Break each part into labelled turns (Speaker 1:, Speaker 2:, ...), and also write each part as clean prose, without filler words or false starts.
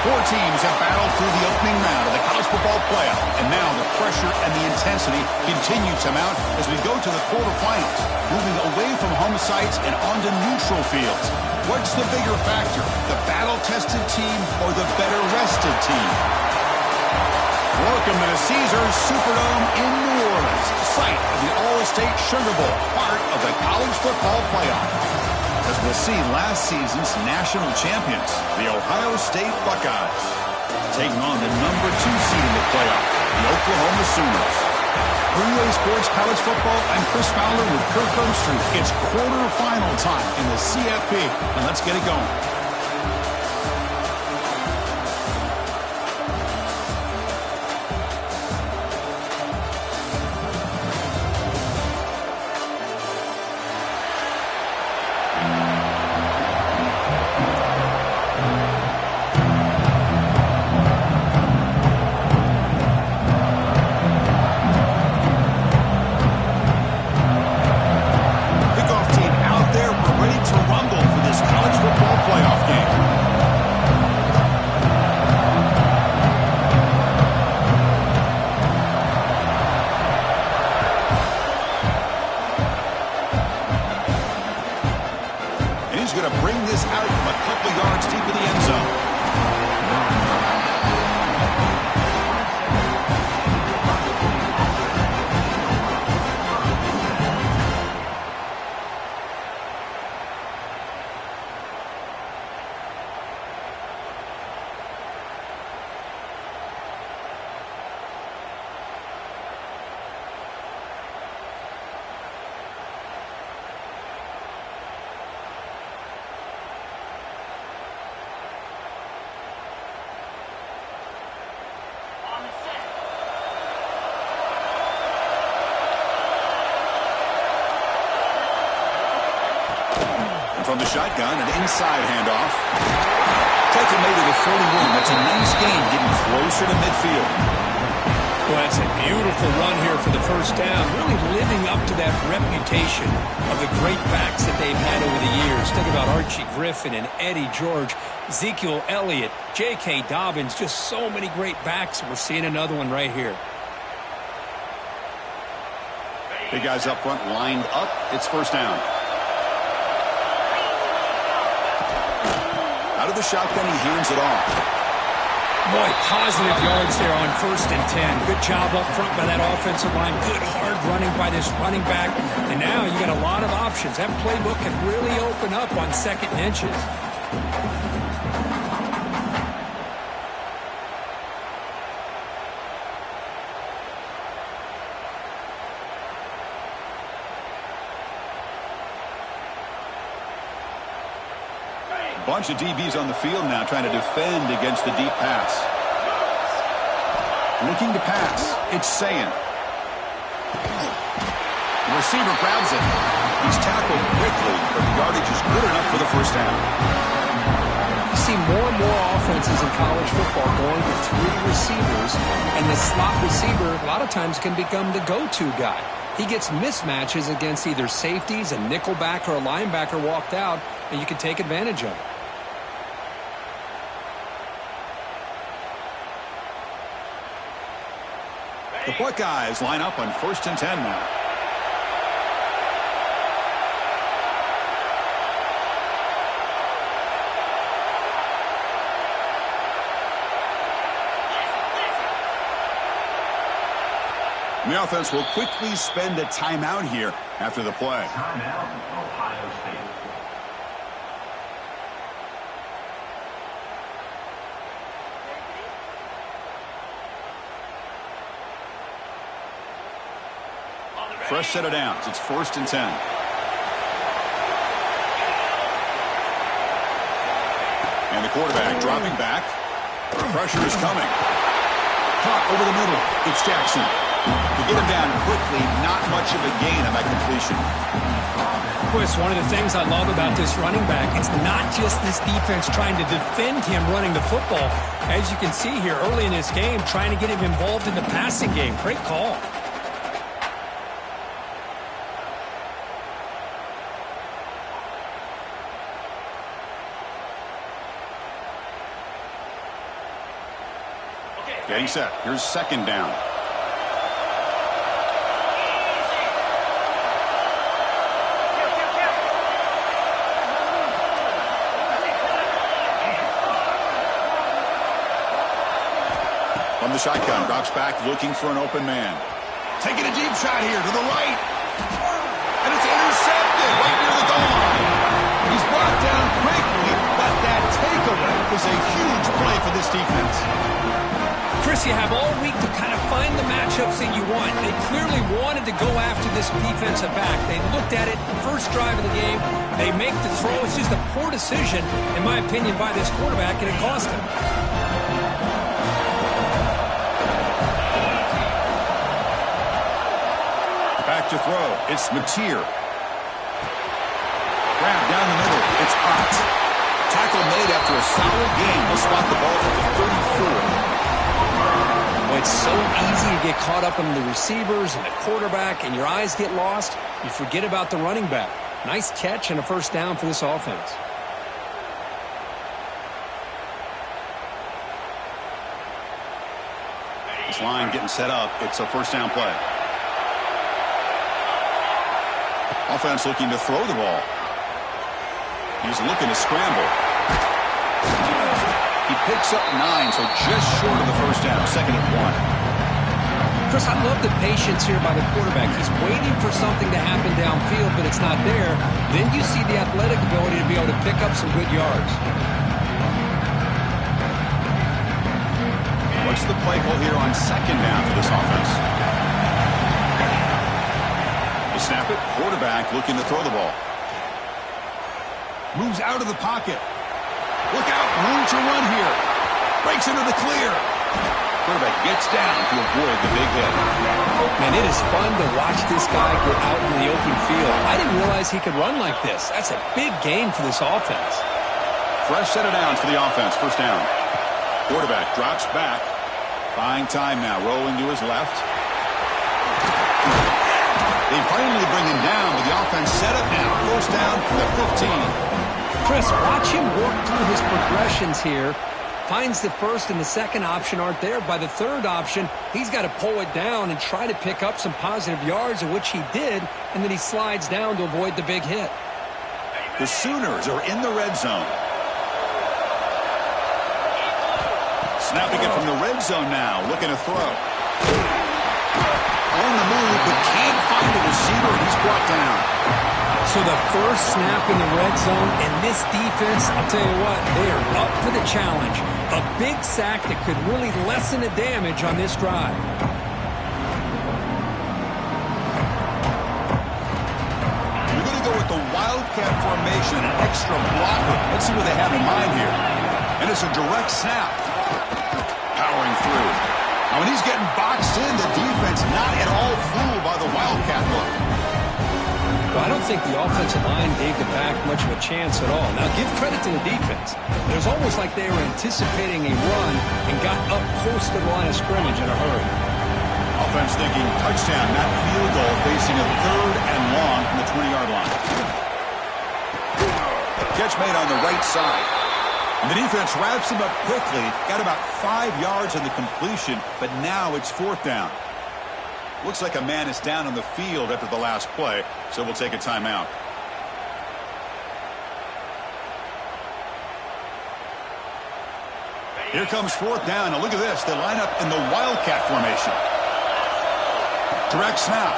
Speaker 1: Four teams have battled through the opening round of the college football playoff, and now the pressure and the intensity continue to mount as we go to the quarterfinals, moving away from home sites and onto neutral fields. What's the bigger factor, the battle-tested team or the better-rested team? Welcome to the Caesars Superdome in New Orleans, site of the All-State Sugar Bowl, part of the college football playoff. As we'll see last season's national champions, the Ohio State Buckeyes, taking on the number 2 seed in the playoff, the Oklahoma Sooners. For EA Sports College Football, I'm Chris Fowler with Kirk Herbstreit. It's quarterfinal time in the CFP, and let's get it going. From the shotgun, an inside handoff. Taken made it to 41. That's a nice gain, getting closer to midfield.
Speaker 2: Well, that's a beautiful run here for the first down, really living up to that reputation of the great backs that they've had over the years. Think about Archie Griffin and Eddie George, Ezekiel Elliott, J.K. Dobbins, just so many great backs. We're seeing another one right here.
Speaker 1: Big guys up front lined up. It's first down. Out of the shotgun, he hands it off.
Speaker 2: Boy, positive yards there on 1st and 10. Good job up front by that offensive line. Good hard running by this running back. And now you got a lot of options. That playbook can really open up on 2nd and inches.
Speaker 1: Bunch of DBs on the field now trying to defend against the deep pass. Looking to pass. It's Sayin. The receiver grabs it. He's tackled quickly, but the yardage is good enough for the first down.
Speaker 2: You see more and more offenses in college football going with 3 receivers, and the slot receiver a lot of times can become the go-to guy. He gets mismatches against either safeties, a nickelback, or a linebacker walked out, and you can take advantage of it.
Speaker 1: The Buckeyes line up on 1st and 10 now. The offense will quickly spend a timeout here after the play.
Speaker 3: Timeout, Ohio State.
Speaker 1: Fresh set of downs. It's 1st and 10. And the quarterback dropping back. Pressure is coming. Caught over the middle. It's Jackson. To get him down quickly, not much of a gain on that completion.
Speaker 2: Chris, one of the things I love about this running back, it's not just this defense trying to defend him running the football. As you can see here early in this game, trying to get him involved in the passing game. Great call.
Speaker 1: Getting set. Here's second down. From the shotgun, drops back, looking for an open man. Taking a deep shot here to the right. And it's intercepted right near the goal line. He's brought down quickly, but that takeaway is a huge play for this defense.
Speaker 2: Chris, you have all week to kind of find the matchups that you want. They clearly wanted to go after this defensive back. They looked at it, first drive of the game. They make the throw. It's just a poor decision, in my opinion, by this quarterback, and it cost him.
Speaker 1: Back to throw. It's Mateer. Grab down the middle. It's Ott. Tackle made after a solid game. They'll spot the ball at the 34.
Speaker 2: Well, it's so easy to get caught up in the receivers and the quarterback, and your eyes get lost. You forget about the running back. Nice catch and a first down for this offense.
Speaker 1: This line getting set up. It's a first down play. Offense looking to throw the ball. He's looking to scramble. He picks up 9, so just short of the first down. Second and 1.
Speaker 2: Chris, I love the patience here by the quarterback. He's waiting for something to happen downfield, but it's not there. Then you see the athletic ability to be able to pick up some good yards.
Speaker 1: What's the play call here on second down for this offense? They snap it. Quarterback looking to throw the ball. Moves out of the pocket. Look out. Room to run here. Breaks into the clear. Quarterback gets down to avoid the big hit.
Speaker 2: Man, it is fun to watch this guy get out in the open field. I didn't realize he could run like this. That's a big game for this offense.
Speaker 1: Fresh set of downs for the offense. First down. Quarterback drops back. Buying time now. Rolling to his left. They finally bring him down, but the offense set up now. First down from the 15.
Speaker 2: Chris, watch him work through his progressions here. Finds the first and the second option aren't there. By the third option, he's got to pull it down and try to pick up some positive yards, of which he did, and then he slides down to avoid the big hit.
Speaker 1: The Sooners are in the red zone. Snapping it from the red zone now, looking to throw. On the move, but can't find the receiver, and he's brought down.
Speaker 2: So the first snap in the red zone, and this defense, I'll tell you what, they are up for the challenge. A big sack that could really lessen the damage on this drive.
Speaker 1: We're going to go with the Wildcat formation, an extra blocker. Let's see what they have in mind here. And it's a direct snap. Powering through. Now, when he's getting boxed in, the defense not at all fooled by the Wildcat look.
Speaker 2: Well, I don't think the offensive line gave the back much of a chance at all. Now, give credit to the defense. It was almost like they were anticipating a run and got up close to the line of scrimmage in a hurry.
Speaker 1: Offense thinking touchdown, not field goal, facing a third and long from the 20-yard line. Catch made on the right side. And the defense wraps him up quickly. Got about 5 yards in the completion, but now it's fourth down. Looks like a man is down on the field after the last play, so we'll take a timeout. Here comes fourth down. Now look at this. They line up in the Wildcat formation. Direct snap.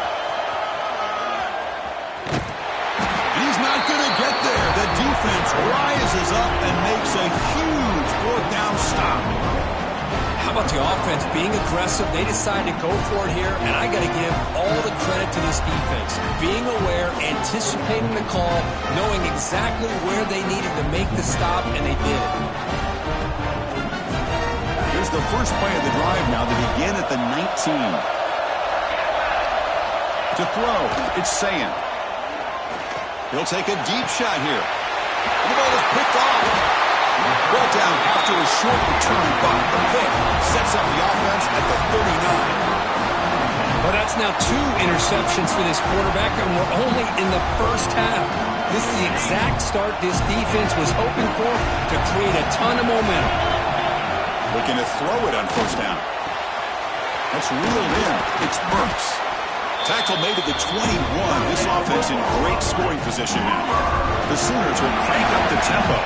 Speaker 1: He's not going to get there. The defense rises up and makes a huge fourth down stop.
Speaker 2: How about the offense being aggressive? They decided to go for it here, and I got to give all the credit to this defense. Being aware, anticipating the call, knowing exactly where they needed to make the stop, and they did it.
Speaker 1: Here's the first play of the drive now. They begin at the 19. To throw, it's Sayan. He'll take a deep shot here. And the ball is picked off. Brought down after a short return, but the pick sets up the offense at the 39.
Speaker 2: Well, that's now 2 interceptions for this quarterback, and we're only in the first half. This is the exact start this defense was hoping for to create a ton of momentum.
Speaker 1: Looking to throw it on first down. That's reeled in. It's Burks. Tackle made at the 21. This offense in great scoring position now. The Sooners will crank up the tempo.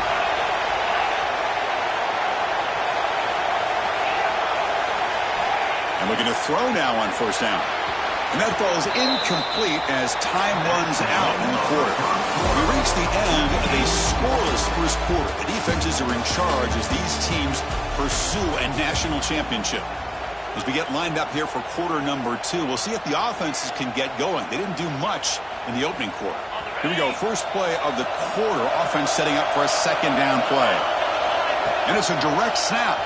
Speaker 1: And looking to throw now on first down. And that falls incomplete as time runs out in the quarter. We reach the end of a scoreless first quarter. The defenses are in charge as these teams pursue a national championship. As we get lined up here for quarter number 2, we'll see if the offenses can get going. They didn't do much in the opening quarter. Here we go. First play of the quarter. Offense setting up for a second down play. And it's a direct snap.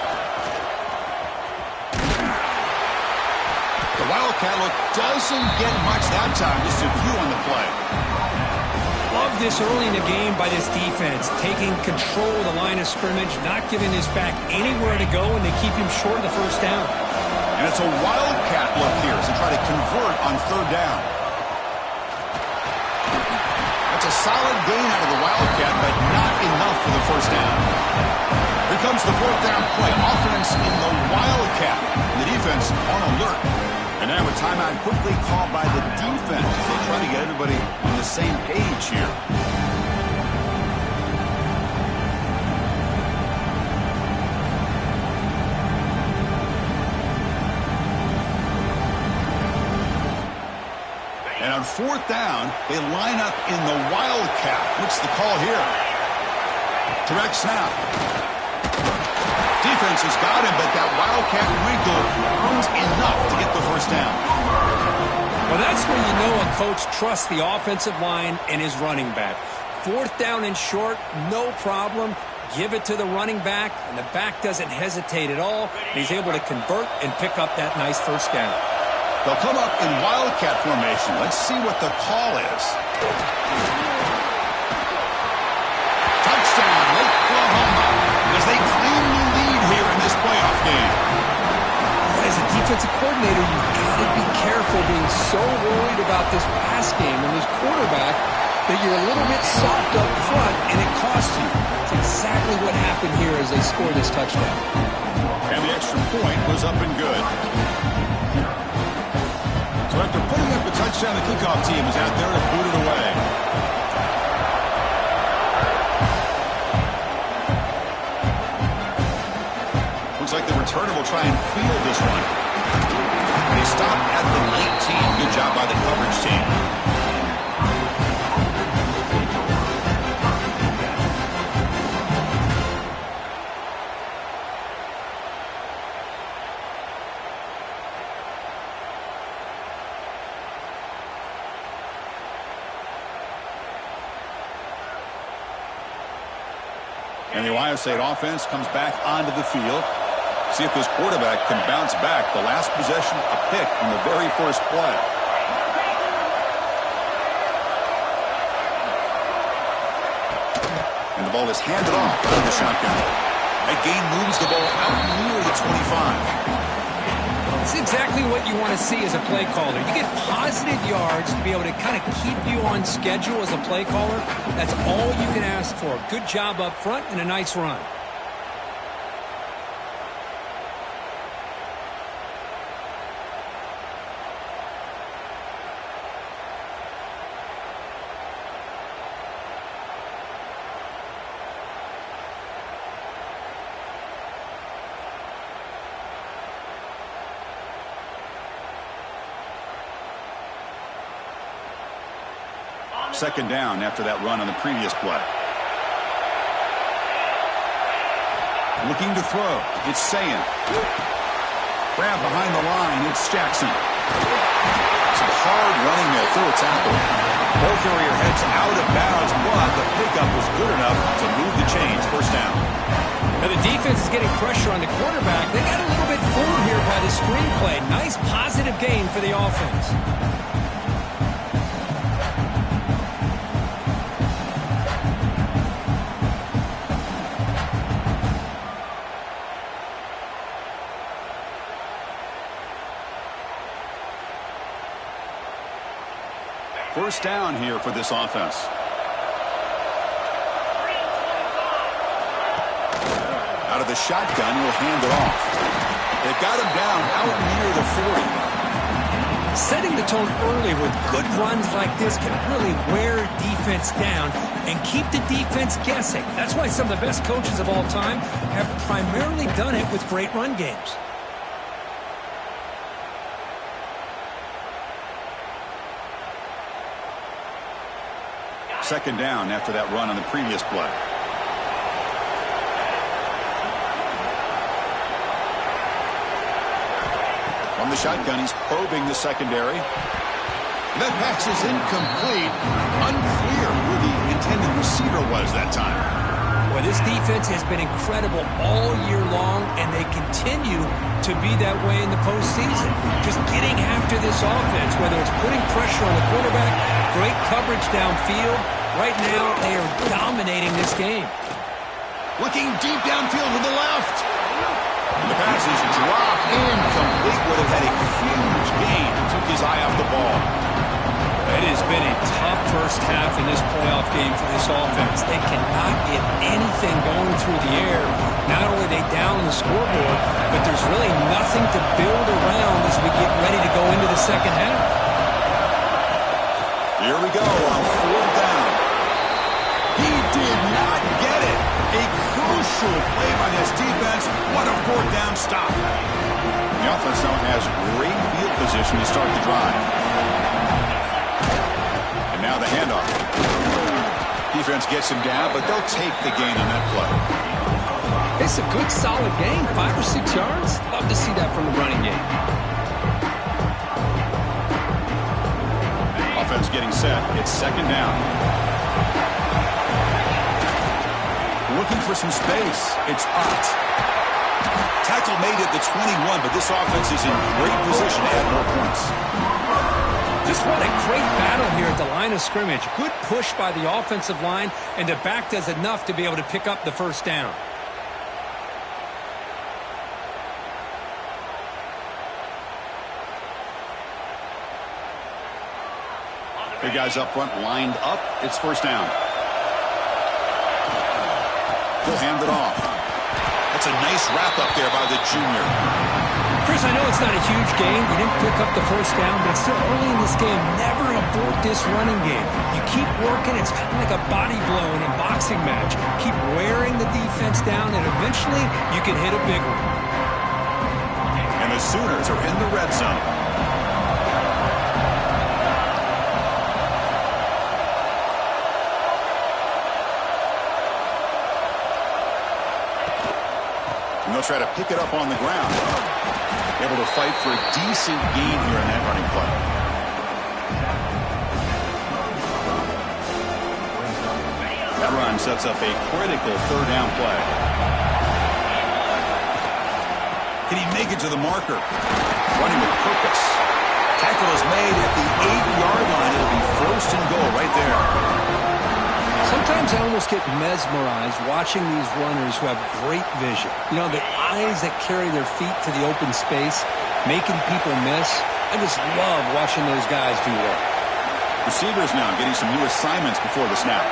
Speaker 1: The Wildcat look doesn't get much that time. Just a few on the play.
Speaker 2: Love this early in the game by this defense. Taking control of the line of scrimmage, not giving this back anywhere to go, and they keep him short of the first down.
Speaker 1: And it's a Wildcat look here as they try to convert on third down. That's a solid gain out of the Wildcat, but not enough for the first down. Here comes the fourth down play. Offense in the Wildcat. The defense on alert. And now a timeout quickly called by the defense as they try to get everybody on the same page here. And on fourth down, they line up in the Wildcat. What's the call here? Direct snap. Defense has got him, but that Wildcat wrinkle earns enough to get the first down.
Speaker 2: Well, that's when you know a coach trusts the offensive line and his running back. Fourth down and short, no problem. Give it to the running back, and the back doesn't hesitate at all. He's able to convert and pick up that nice first down.
Speaker 1: They'll come up in Wildcat formation. Let's see what the call is. Touchdown, Oklahoma, as they claim the lead here in this playoff game.
Speaker 2: As a defensive coordinator, you've got to be careful being so worried about this pass game and this quarterback that you're a little bit soft up front, and it costs you. That's exactly what happened here as they scored this touchdown.
Speaker 1: And the extra point was up and good. So after putting up a touchdown, the kickoff team is out there to boot it away. Looks like the returner will try and field this one. They stop at the 19. Good job by the coverage team. And the Ohio State offense comes back onto the field. See if this quarterback can bounce back. The last possession, a pick on the very first play. And the ball is handed off out of the shotgun. That gain moves the ball out near the 25.
Speaker 2: It's exactly what you want to see as a play caller. You get positive yards to be able to kind of keep you on schedule as a play caller. That's all you can ask for. Good job up front and a nice run.
Speaker 1: Second down after that run on the previous play. Looking to throw. It's Sayan. Grab behind the line. It's Jackson. Some hard running there through a tackle. Ball carrier heads out of bounds, but the pickup was good enough to move the chains. First down.
Speaker 2: Now the defense is getting pressure on the quarterback. They got a little bit fooled here by the screenplay. Nice positive gain for the offense.
Speaker 1: First down here for this offense. Out of the shotgun, he'll hand it off. They've got him down out near the 40.
Speaker 2: Setting the tone early with good runs like this can really wear defense down and keep the defense guessing. That's why some of the best coaches of all time have primarily done it with great run games.
Speaker 1: Second down after that run on the previous play. From the shotgun, he's probing the secondary. That pass is incomplete. Unclear who the intended receiver was that time.
Speaker 2: Well, this defense has been incredible all year long, and they continue to be that way in the postseason. Just getting after this offense, whether it's putting pressure on the quarterback, great coverage downfield. Right now, they are dominating this game.
Speaker 1: Looking deep downfield to the left. The pass is dropped incomplete. Would have had a huge gain. Took his eye off the ball.
Speaker 2: It has been a tough first half in this playoff game for this offense. They cannot get anything going through the air. Not only are they down the scoreboard, but there's really nothing to build around as we get ready to go into the second half.
Speaker 1: Here we go on fourth down. He did not get it. A crucial play by this defense. What a fourth down stop. The offense now has great field position to start the drive. And now the handoff. Defense gets him down, but they'll take the gain on that play.
Speaker 2: It's a good, solid gain. 5 or 6 yards. Love to see that from the running game.
Speaker 1: Offense getting set. It's second down. Looking for some space. It's Ott. Tackle made at the 21, but this offense is in great position to add more points.
Speaker 2: Just what a great battle here at the line of scrimmage. Good push by the offensive line, and the back does enough to be able to pick up the first down.
Speaker 1: Big guys up front lined up. It's first down. He'll hand it off. That's a nice wrap up there by the junior.
Speaker 2: Chris, I know it's not a huge game. You didn't pick up the first down, but it's still early in this game. Never abort this running game. You keep working. It's kind of like a body blow in a boxing match. Keep wearing the defense down, and eventually you can hit a big one.
Speaker 1: And the Sooners are in the red zone. And they'll try to pick it up on the ground. Able to fight for a decent gain here in that running play. That run sets up a critical third down play. Can he make it to the marker? Running with purpose. Tackle is made at the 8-yard line. It'll be first and goal right there.
Speaker 2: Sometimes I almost get mesmerized watching these runners who have great vision. You know, the eyes that carry their feet to the open space, making people miss. I just love watching those guys do well.
Speaker 1: Receivers now getting some new assignments before the snap.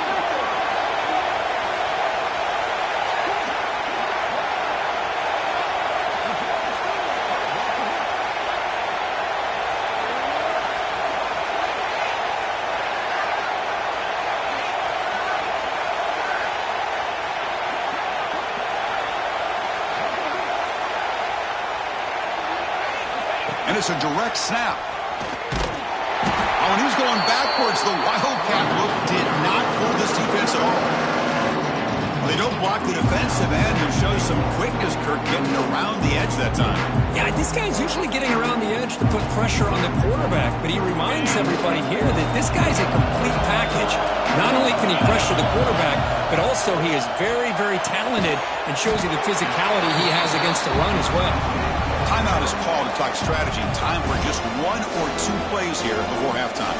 Speaker 1: And it's a direct snap. Oh, and he's going backwards. The Wildcat look did not fool this defense at all. Well, they don't block the defensive end and show some quickness, Kirk, getting around the edge that time.
Speaker 2: Yeah, this guy's usually getting around the edge to put pressure on the quarterback, but he reminds everybody here that this guy's a complete package. Not only can he pressure the quarterback, but also he is very, very talented and shows you the physicality he has against the run as well.
Speaker 1: Timeout is called to talk strategy. Time for just 1 or 2 plays here before halftime.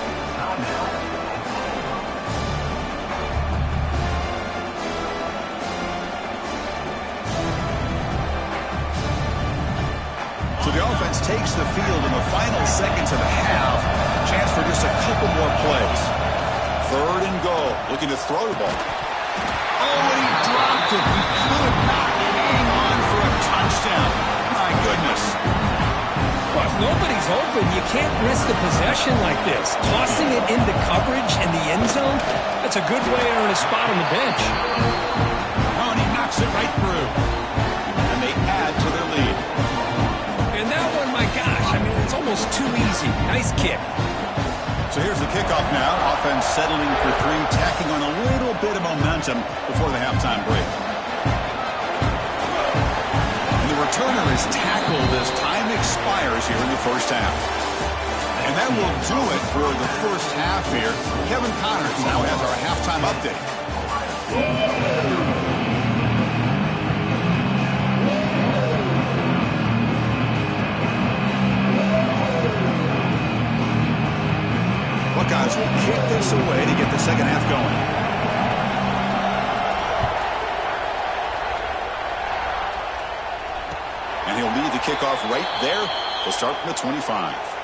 Speaker 1: So the offense takes the field in the final seconds of the half. Chance for just a couple more plays. Third and goal. Looking to throw the ball. Oh, and he dropped it. He could not hang on for a touchdown. My goodness.
Speaker 2: can't miss the possession like this. Tossing it into coverage in the end zone, that's a good way to earn a spot on the bench.
Speaker 1: Oh, and he knocks it right through. And they add to their lead.
Speaker 2: And that one, my gosh, I mean, it's almost too easy. Nice kick.
Speaker 1: So here's the kickoff now. Offense settling for three, tacking on a little bit of momentum before the halftime break. And the returner is tackled as time expires here in the first half. And that will do it for the first half here. Kevin Connors now has our halftime update. Buckeyes will kick this away to get the second half going. And he'll lead the kickoff right there. He'll start from the 25.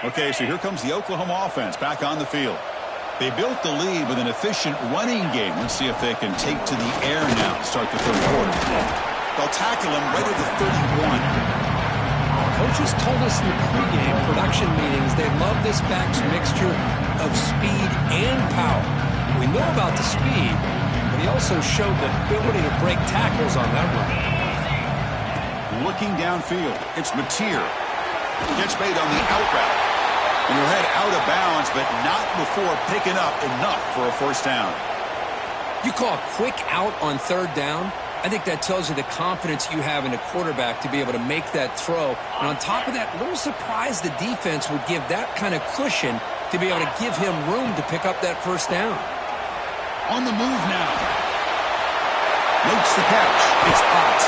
Speaker 1: Okay, so here comes the Oklahoma offense back on the field. They built the lead with an efficient running game. Let's see if they can take to the air now to start the third quarter. They'll tackle him right at the 31.
Speaker 2: Coaches told us in the pregame production meetings they love this back's mixture of speed and power. We know about the speed, but he also showed the ability to break tackles on that run.
Speaker 1: Looking downfield, it's Mateer. Gets made on the out route. And he'll head out of bounds, but not before picking up enough for a first down.
Speaker 2: You call a quick out on third down? I think that tells you the confidence you have in a quarterback to be able to make that throw. And on top of that, a little surprised the defense would give that kind of cushion to be able to give him room to pick up that first down.
Speaker 1: On the move now. Makes the catch. It's hot.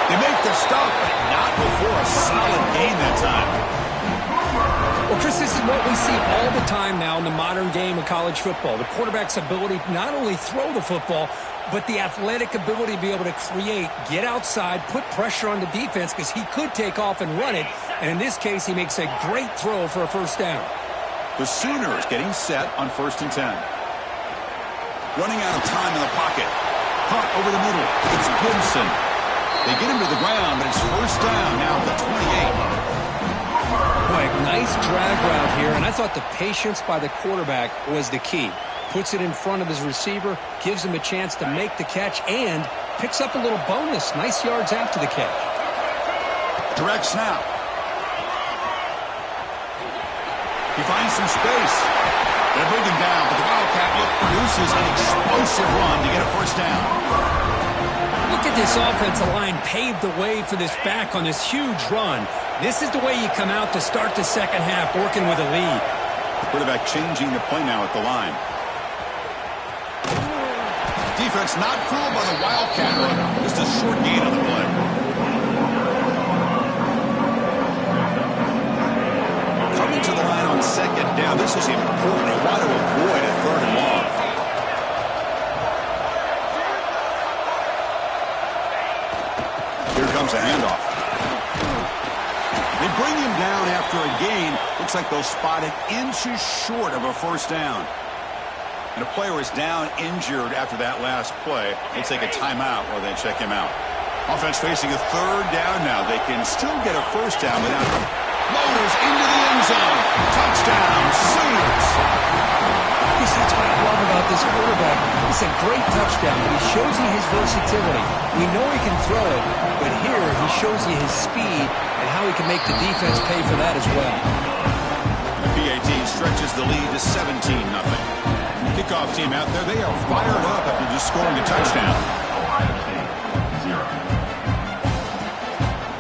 Speaker 1: They make the stop, but not before a solid gain that time.
Speaker 2: Well, Chris, this is what we see all the time now in the modern game of college football. The quarterback's ability to not only throw the football, but the athletic ability to be able to create, get outside, put pressure on the defense because he could take off and run it. And in this case, he makes a great throw for a first down.
Speaker 1: The Sooners getting set on 1st and 10. Running out of time in the pocket. Hunt over the middle. It's Gibson. They get him to the ground, but it's first down now at the 28.
Speaker 2: Boy, nice drag route here, and I thought the patience by the quarterback was the key. Puts it in front of his receiver, gives him a chance to make the catch, and picks up a little bonus. Nice yards after the catch.
Speaker 1: Direct snap. He finds some space. They bring him down, but the Wildcat look produces an explosive run to get a first down.
Speaker 2: Look at this offensive line paved the way for this back on this huge run. This is the way you come out to start the second half, working with a lead.
Speaker 1: Quarterback changing the play now at the line. Defense not fooled by the Wildcat run. Just a short gain on the play. Coming to the line on second down. This is important. They want to avoid a third and long. Here comes a handoff. They bring him down after a gain. Looks like they'll spot it inches short of a first down. And a player is down injured after that last play. They take a timeout or they check him out. Offense facing a third down now. They can still get a first down without Motors into the end zone. Touchdown, Sooners.
Speaker 2: That's what I love about this quarterback. It's a great touchdown, but he shows you his versatility. We know he can throw it, but here he shows you his speed and how he can make the defense pay for that as well.
Speaker 1: The PAT stretches the lead to 17-0. Kickoff team out there, they are fired up after just scoring a touchdown.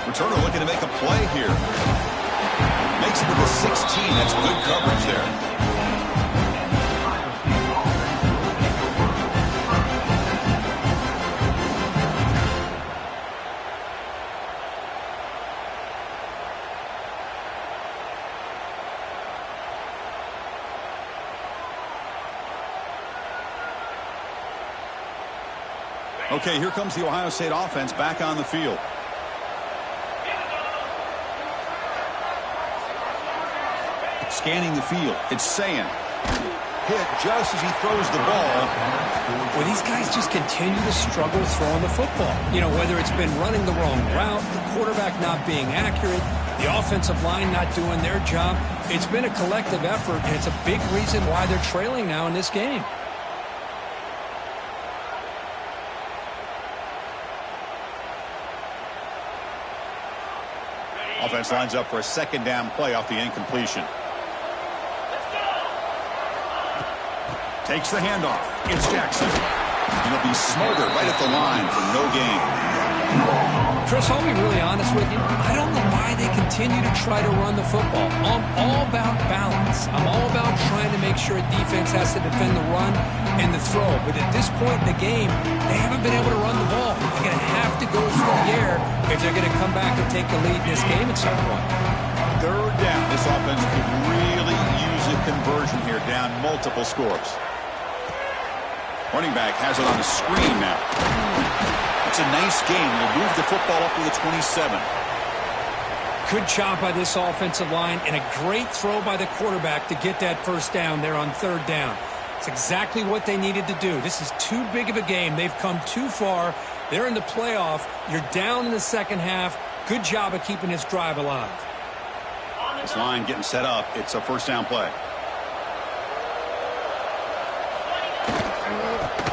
Speaker 1: Returner looking to make a play here. Makes it to the 16. That's good coverage there. Okay, here comes the Ohio State offense back on the field. Scanning the field. It's Sayin. Hit just as he throws the ball.
Speaker 2: Well, these guys just continue to struggle throwing the football. You know, whether it's been running the wrong route, the quarterback not being accurate, the offensive line not doing their job. It's been a collective effort, and it's a big reason why they're trailing now in this game.
Speaker 1: Offense lines up for a second down play off the incompletion. Takes the handoff. It's Jackson. And he'll be smothered right at the line for no gain.
Speaker 2: Chris, I'll be really honest with you. I don't know why they continue to try to run the football. I'm all about balance. I'm all about trying to make sure a defense has to defend the run and the throw. But at this point in the game, they haven't been able to run the ball. They're going to have to go through the air if they're going to come back and take the lead in this game at some point.
Speaker 1: Third down. This offense could really use a conversion here, down multiple scores. Running back has it on the screen now. It's a nice game. We'll move the football up to the 27.
Speaker 2: Good job by this offensive line and a great throw by the quarterback to get that first down there on third down. It's exactly what they needed to do. This is too big of a game. They've come too far. They're in the playoff. You're down in the second half. Good job of keeping this drive alive.
Speaker 1: This line getting set up. It's a first down play.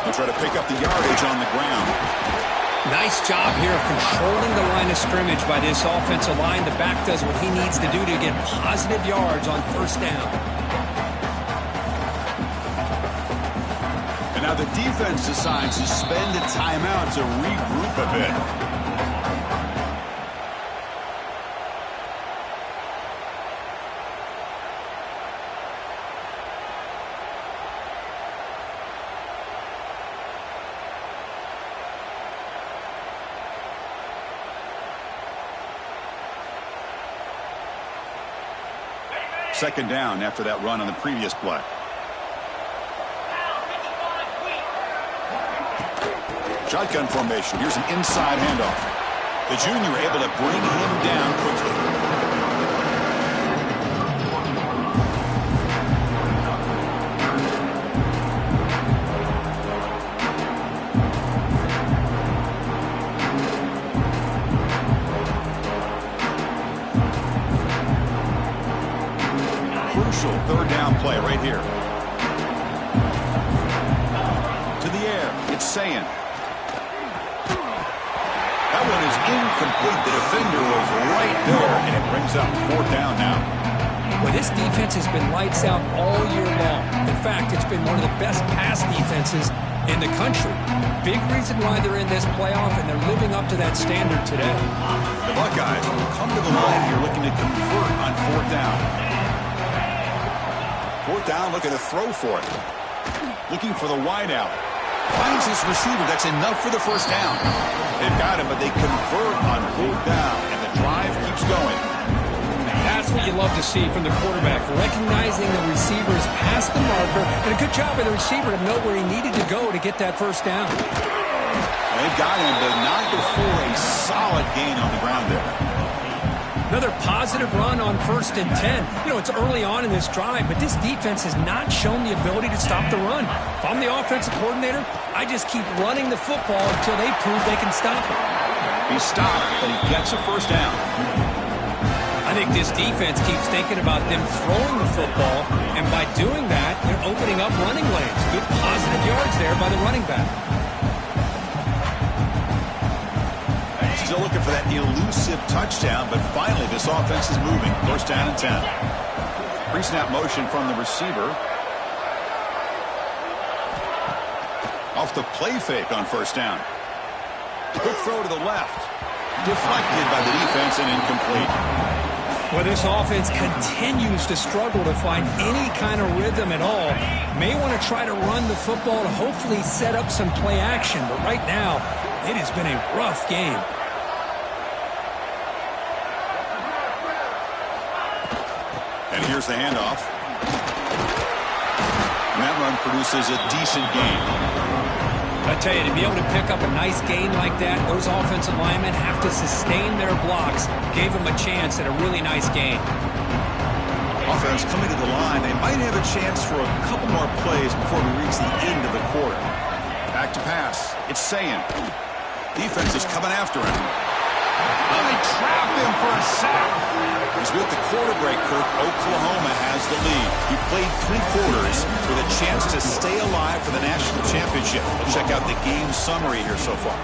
Speaker 1: They'll try to pick up the yardage on the ground.
Speaker 2: Nice job here of controlling the line of scrimmage by this offensive line. The back does what he needs to do to get positive yards on first down.
Speaker 1: And now the defense decides to spend a timeout to regroup a bit. Second down after that run on the previous play. Shotgun formation. Here's an inside handoff. The junior able to bring him down quickly. Third down play right here. To the air. It's Sayin. That one is incomplete. The defender was right there, and it brings up fourth down now.
Speaker 2: Well, this defense has been lights out all year long. In fact, it's been one of the best pass defenses in the country. Big reason why they're in this playoff, and they're living up to that standard today.
Speaker 1: The Buckeyes will come to the line here looking to convert on fourth down. Fourth down, looking to throw for it. Looking for the wideout. Finds his receiver. That's enough for the first down. They've got him, but they convert on fourth down, and the drive keeps going.
Speaker 2: That's what you love to see from the quarterback, recognizing the receivers past the marker, and a good job by the receiver to know where he needed to go to get that first down.
Speaker 1: They've got him, but not before a solid gain on the ground there.
Speaker 2: Another positive run on 1st and 10. You know, it's early on in this drive, but this defense has not shown the ability to stop the run. If I'm the offensive coordinator, I just keep running the football until they prove they can stop it.
Speaker 1: He stopped, but he gets a first down.
Speaker 2: I think this defense keeps thinking about them throwing the football, and by doing that, they're opening up running lanes. Good positive yards there by the running back.
Speaker 1: Still looking for that elusive touchdown, but finally this offense is moving. First down and 10. Pre-snap motion from the receiver. Off the play fake on first down. Quick throw to the left. Deflected by the defense and incomplete.
Speaker 2: Well, this offense continues to struggle to find any kind of rhythm at all. May want to try to run the football to hopefully set up some play action, but right now it has been a rough game.
Speaker 1: And here's the handoff. And that run produces a decent gain.
Speaker 2: I tell you, to be able to pick up a nice gain like that, those offensive linemen have to sustain their blocks. Gave them a chance at a really nice gain.
Speaker 1: Offense coming to the line. They might have a chance for a couple more plays before we reach the end of the quarter. Back to pass. It's Sayin. Defense is coming after him. Oh, they trap him for a sack. He's with the quarter break, Kirk. Oklahoma has the lead. He played 3 quarters with a chance to stay alive for the national championship. We'll check out the game summary here so far.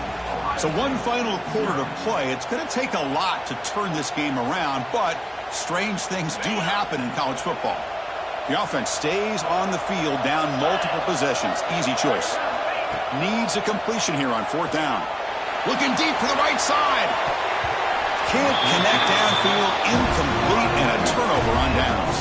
Speaker 1: So one final quarter to play. It's going to take a lot to turn this game around, but strange things do happen in college football. The offense stays on the field down multiple possessions. Easy choice. Needs a completion here on 4th down. Looking deep for the right side. Can't connect downfield. Incomplete, and a turnover on downs.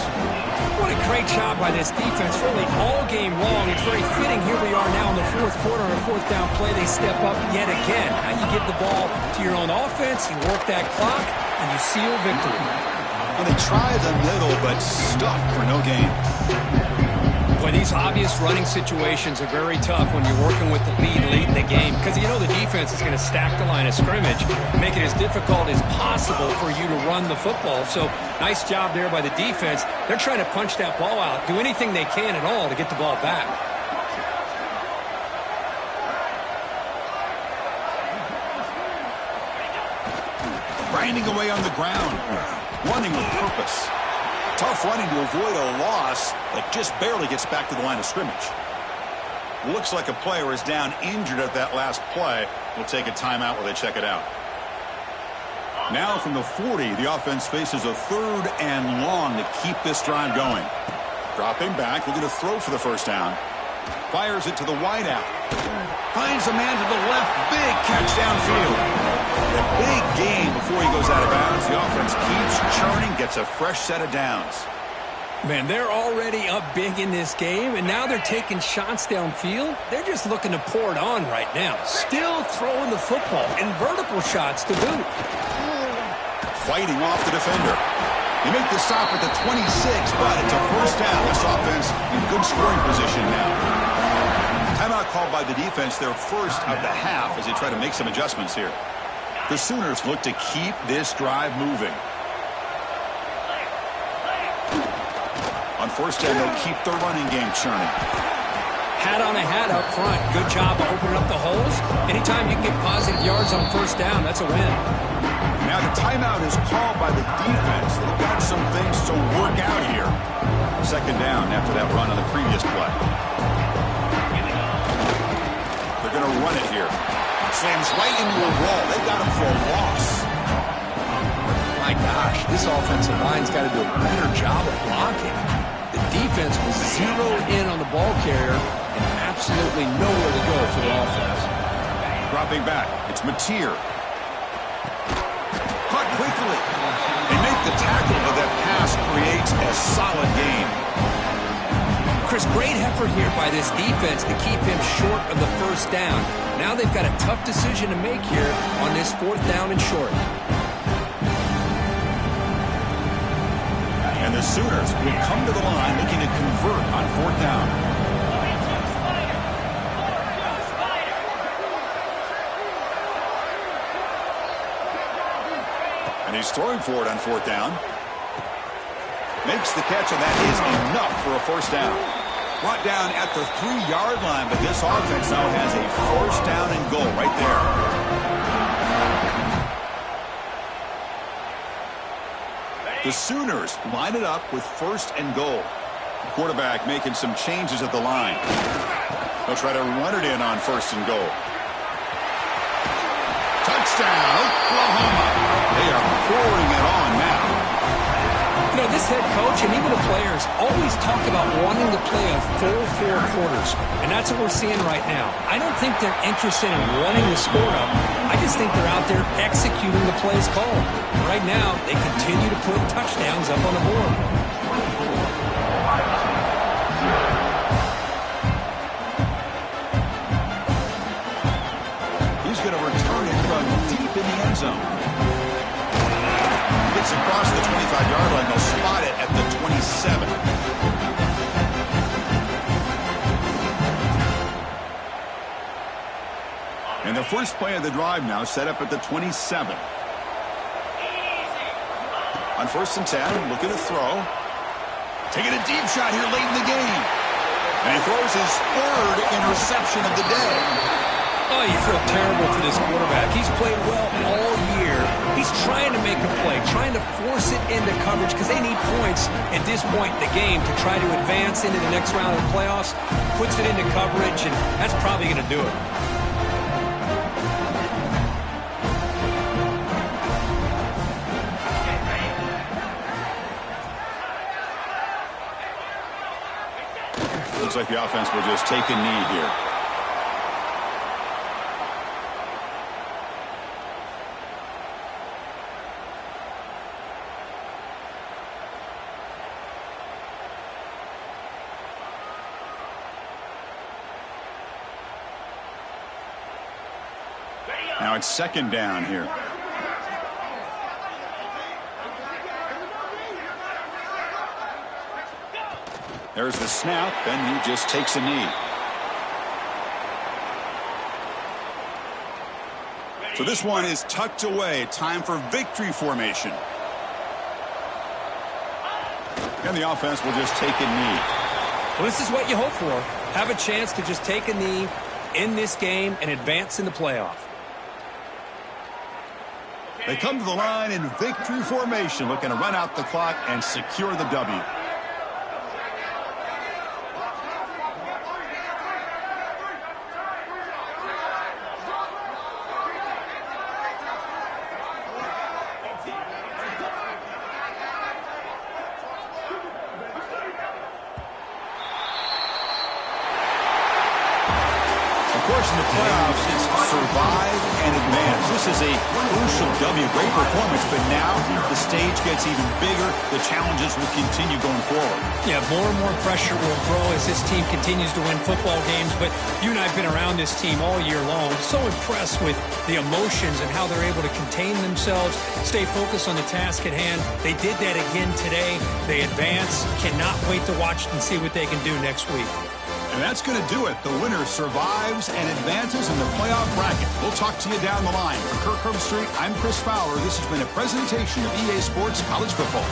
Speaker 2: What a great job by this defense, really all game long. It's very fitting. Here we are now in the 4th quarter. On a 4th down play, they step up yet again. Now you give the ball to your own offense, you work that clock, and you seal victory.
Speaker 1: And they try the middle, but stuff for no gain.
Speaker 2: Boy, these obvious running situations are very tough when you're working with the lead late in the game, because you know the defense is going to stack the line of scrimmage, make it as difficult as possible for you to run the football. So nice job there by the defense. They're trying to punch that ball out, do anything they can at all to get the ball back.
Speaker 1: Grinding away on the ground, running with purpose. Tough running to avoid a loss that just barely gets back to the line of scrimmage. Looks like a player is down injured at that last play. We'll take a timeout while they check it out. Now from the 40, the offense faces a 3rd and long to keep this drive going. Dropping back, looking to throw for the 1st down. Fires it to the wideout. Finds a man to the left. Big catch downfield. A big gain before he goes out of bounds. The offense keeps churning, gets a fresh set of downs.
Speaker 2: Man, they're already up big in this game, and now they're taking shots downfield. They're just looking to pour it on right now. Still throwing the football, and vertical shots to boot.
Speaker 1: Fighting off the defender. They make the stop at the 26, but it's a 1st down. This offense in good scoring position now. Timeout called by the defense, their first of the half, as they try to make some adjustments here. The Sooners look to keep this drive moving. On 1st down, they'll keep their running game churning.
Speaker 2: Hat on a hat up front. Good job of opening up the holes. Anytime you can get positive yards on 1st down, that's a win.
Speaker 1: Now the timeout is called by the defense. They've got some things to work out here. 2nd down after that run on the previous play. They're going to run it here. Slams right into a wall. They got him for a loss.
Speaker 2: My gosh, this offensive line's got to do a better job of blocking. The defense was zeroed in on the ball carrier and absolutely nowhere to go for the offense.
Speaker 1: Dropping back, it's Mateer. Caught quickly. They make the tackle, but that pass creates a solid gain.
Speaker 2: Chris, great effort here by this defense to keep him short of the 1st down. Now they've got a tough decision to make here on this 4th down and short.
Speaker 1: And the Sooners will come to the line looking to convert on 4th down. And he's throwing for it on 4th down. Makes the catch, and that is enough for a 1st down. Brought down at the 3-yard line, but this offense now has a 1st down and goal right there. The Sooners line it up with 1st and goal. The quarterback making some changes at the line. They'll try to run it in on 1st and goal. Touchdown, Oklahoma. They are pouring it on now.
Speaker 2: You know, this head coach and even the players always talk about wanting to play a full 4 quarters, and that's what we're seeing right now. I don't think they're interested in running the score up. I just think they're out there executing the plays called. Right now, they continue to put touchdowns up on the board.
Speaker 1: He's going to return it from deep in the end zone. Gets across the 25-yard line. They'll spot it at the 27. the first play of the drive now set up at the 27. On 1st and 10, looking to throw. Taking a deep shot here late in the game. And he throws his 3rd interception of the day.
Speaker 2: Oh, you feel terrible for this quarterback. He's played well all year. He's trying to make a play, trying to force it into coverage because they need points at this point in the game to try to advance into the next round of the playoffs. Puts it into coverage, and that's probably going to do it.
Speaker 1: Looks like the offense will just take a knee here. Now it's 2nd down here. There's the snap, and he just takes a knee. So this one is tucked away. Time for victory formation. And the offense will just take a knee.
Speaker 2: Well, this is what you hope for. Have a chance to just take a knee in this game and advance in the playoff.
Speaker 1: They come to the line in victory formation, looking to run out the clock and secure the W. Of course, in the playoffs, it's survive and advance. This is a crucial W. Great performance, but now the stage gets even bigger. The challenges will continue going forward.
Speaker 2: Yeah, more and more pressure will grow as this team continues to win football games. But you and I have been around this team all year long. So impressed with the emotions and how they're able to contain themselves, stay focused on the task at hand. They did that again today. They advance. Cannot wait to watch and see what they can do next week.
Speaker 1: And that's going to do it. The winner survives and advances in the playoff bracket. We'll talk to you down the line. For Kirk Herbstreit, I'm Chris Fowler. This has been a presentation of EA Sports College Football.